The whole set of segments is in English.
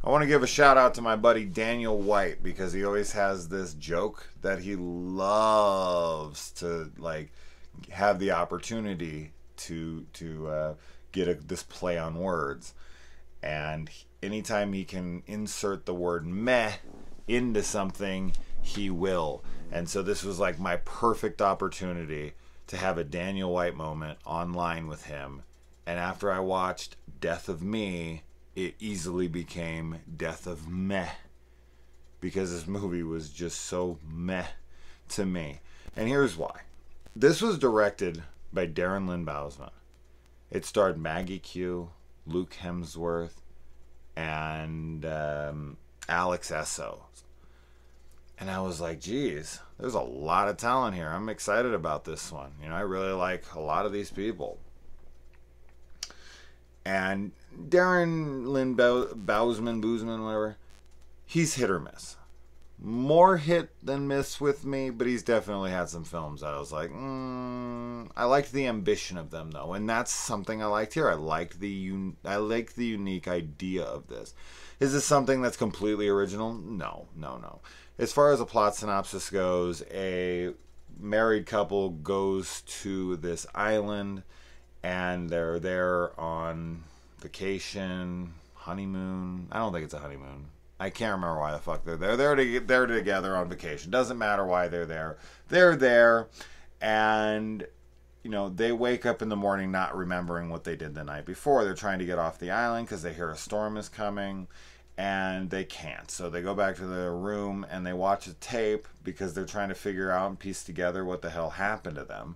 I want to give a shout out to my buddy Daniel White because he always has this joke that he loves to like have the opportunity to get this play on words, and anytime he can insert the word meh into something, he will. And so this was like my perfect opportunity to have a Daniel White moment online with him. And after I watched Death of Me, it easily became Death of Meh, because this movie was just so meh to me. And here's why. This was directed by Darren Lynn Bousman. It starred Maggie Q, Luke Hemsworth, and Alex Esso. And I was like, geez, there's a lot of talent here. I'm excited about this one. You know, I really like a lot of these people. And Darren Lynn Bousman, whatever, he's hit or miss. More hit than miss with me, but he's definitely had some films that I was like, I liked the ambition of them though, and that's something I liked here. I liked the unique idea of this. Is this something that's completely original? No. As far as a plot synopsis goes, a married couple goes to this island, and they're there on vacation, honeymoon. I don't think it's a honeymoon. I can't remember why the fuck they're there. They're together on vacation. Doesn't matter why they're there. They're there, and you know, they wake up in the morning not remembering what they did the night before. They're trying to get off the island because they hear a storm is coming, and they can't. So they go back to their room and they watch a tape because they're trying to figure out and piece together what the hell happened to them.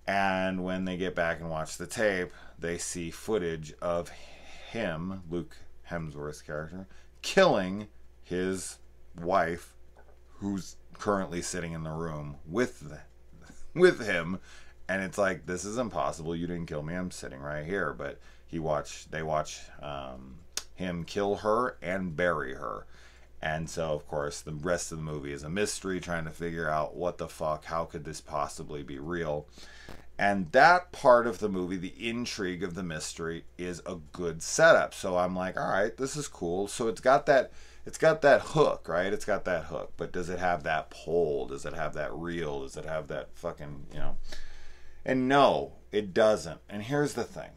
And when they get back and watch the tape, they see footage of him, Luke Hemsworth's character, killing his wife, who's currently sitting in the room with him. And it's like, this is impossible. You didn't kill me. I'm sitting right here. But they watch him kill her and bury her. And so, of course, the rest of the movie is a mystery, trying to figure out what the fuck, how could this possibly be real? And that part of the movie, the intrigue of the mystery, is a good setup. So I'm like, all right, this is cool. So it's got that hook, right? It's got that hook. But does it have that pull? Does it have that reel? Does it have that fucking, you know? And no, it doesn't. And here's the thing.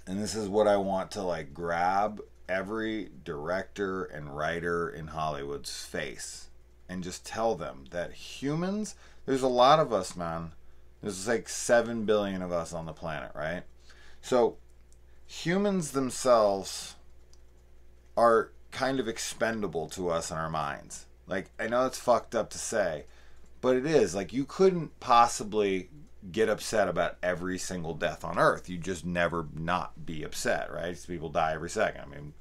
And this is what I want to like grab every director and writer in Hollywood's face and just tell them that humans, there's a lot of us, man. There's like 7 billion of us on the planet, right? So humans themselves are kind of expendable to us in our minds. Like, I know it's fucked up to say, but it is. Like, you couldn't possibly get upset about every single death on Earth. You just never not be upset, right? People die every second. I mean,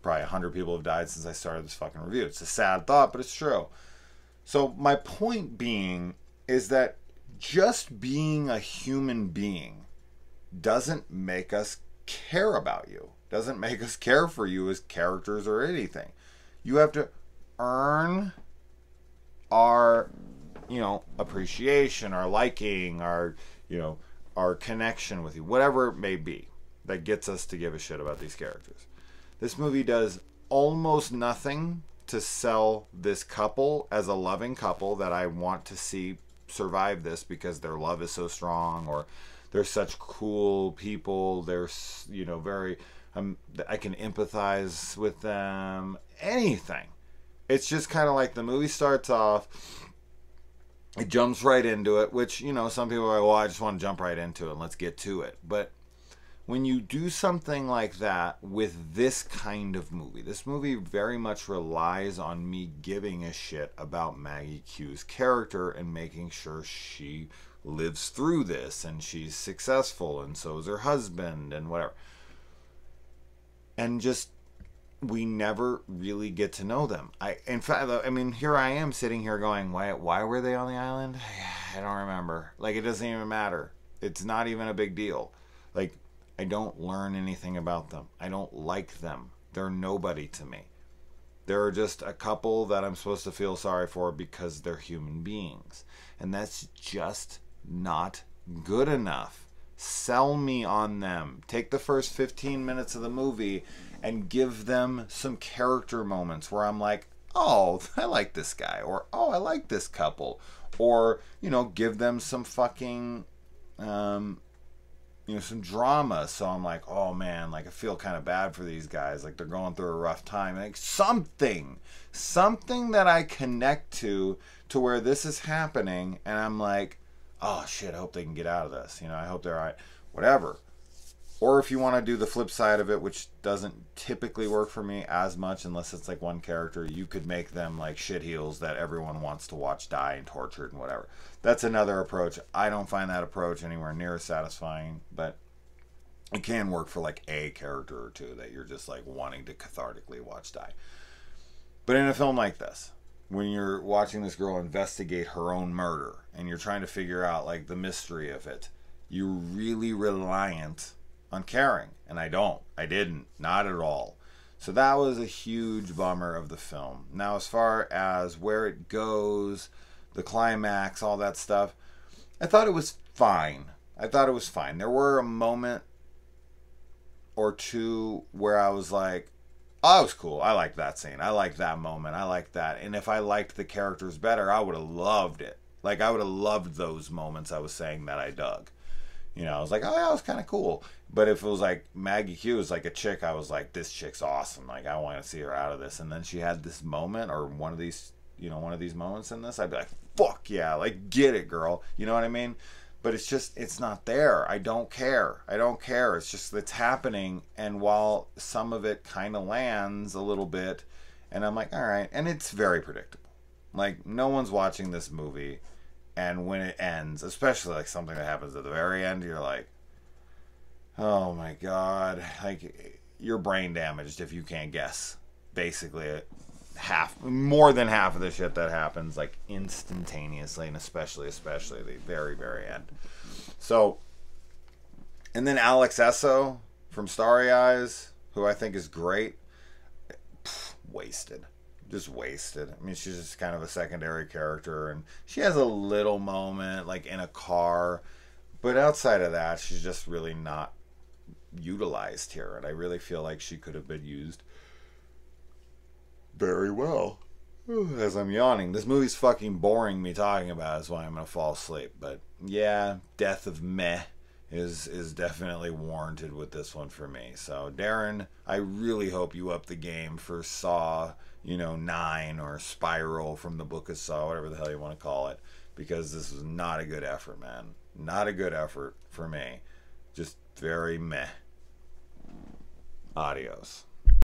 probably 100 people have died since I started this fucking review. It's a sad thought, but it's true. So my point being is that just being a human being doesn't make us care about you. Doesn't make us care for you as characters or anything. You have to earn our, you know, appreciation, our liking, our, you know, our connection with you, whatever it may be that gets us to give a shit about these characters. This movie does almost nothing to sell this couple as a loving couple that I want to see survive this because their love is so strong, or they're such cool people. They're, you know, very, I can empathize with them. Anything. It's just kind of like the movie starts off, it jumps right into it, which, you know, some people are like, well, I just want to jump right into it and let's get to it. But when you do something like that with this kind of movie, this movie very much relies on me giving a shit about Maggie Q's character and making sure she lives through this and she's successful, and so is her husband and whatever. And just, we never really get to know them. In fact, I mean, here I am sitting here going, why were they on the island? I don't remember. Like, it doesn't even matter. It's not even a big deal. Like, I don't learn anything about them. I don't like them. They're nobody to me. They're just a couple that I'm supposed to feel sorry for because they're human beings. And that's just not good enough. Sell me on them. Take the first 15 minutes of the movie and give them some character moments where I'm like, oh, I like this guy, or oh, I like this couple, or, you know, give them some fucking, you know, some drama. So I'm like, oh man, like I feel kind of bad for these guys, like they're going through a rough time. Like something that I connect to where this is happening, and I'm like, oh shit, I hope they can get out of this. You know, I hope they're all right, whatever. Or if you want to do the flip side of it, which doesn't typically work for me as much unless it's like one character, you could make them like shitheels that everyone wants to watch die and tortured and whatever. That's another approach. I don't find that approach anywhere near as satisfying, but it can work for like a character or two that you're just like wanting to cathartically watch die. But in a film like this, when you're watching this girl investigate her own murder and you're trying to figure out like the mystery of it, you're really reliant on caring, and I didn't, not at all. So that was a huge bummer of the film. Now, as far as where it goes, the climax, all that stuff, I thought it was fine. There were a moment or two where I was like, oh, that was cool. I liked that scene. I liked that moment. I liked that. And if I liked the characters better, I would have loved it. Like, I would have loved those moments I was saying that I dug. You know, I was like, oh, yeah, that was kind of cool. But if it was like Maggie Q was like a chick, I was like, this chick's awesome. Like, I want to see her out of this. And then she had this moment or one of these moments in this, I'd be like, fuck yeah, like, get it, girl. You know what I mean? But it's just, it's not there. I don't care. It's just, it's happening. And while some of it kind of lands a little bit, and I'm like, all right. And it's very predictable. Like, no one's watching this movie. And when it ends, especially like something that happens at the very end, you're like, oh my God, like you're brain damaged if you can't guess. Basically, more than half of the shit that happens like instantaneously, and especially the very, very end. So, and then Alex Esso from Starry Eyes, who I think is great, wasted. Just wasted. I mean, she's just kind of a secondary character, and she has a little moment like in a car, but outside of that, she's just really not utilized here, and I really feel like she could have been used very well. As I'm yawning, this movie's fucking boring me talking about it, is why I'm gonna fall asleep. But yeah, Death of Meh is definitely warranted with this one for me. So Darren, I really hope you up the game for Saw, 9 or Spiral from the Book of Saw, whatever the hell you want to call it, because this was not a good effort, man. Not a good effort for me. Just very meh. Adios.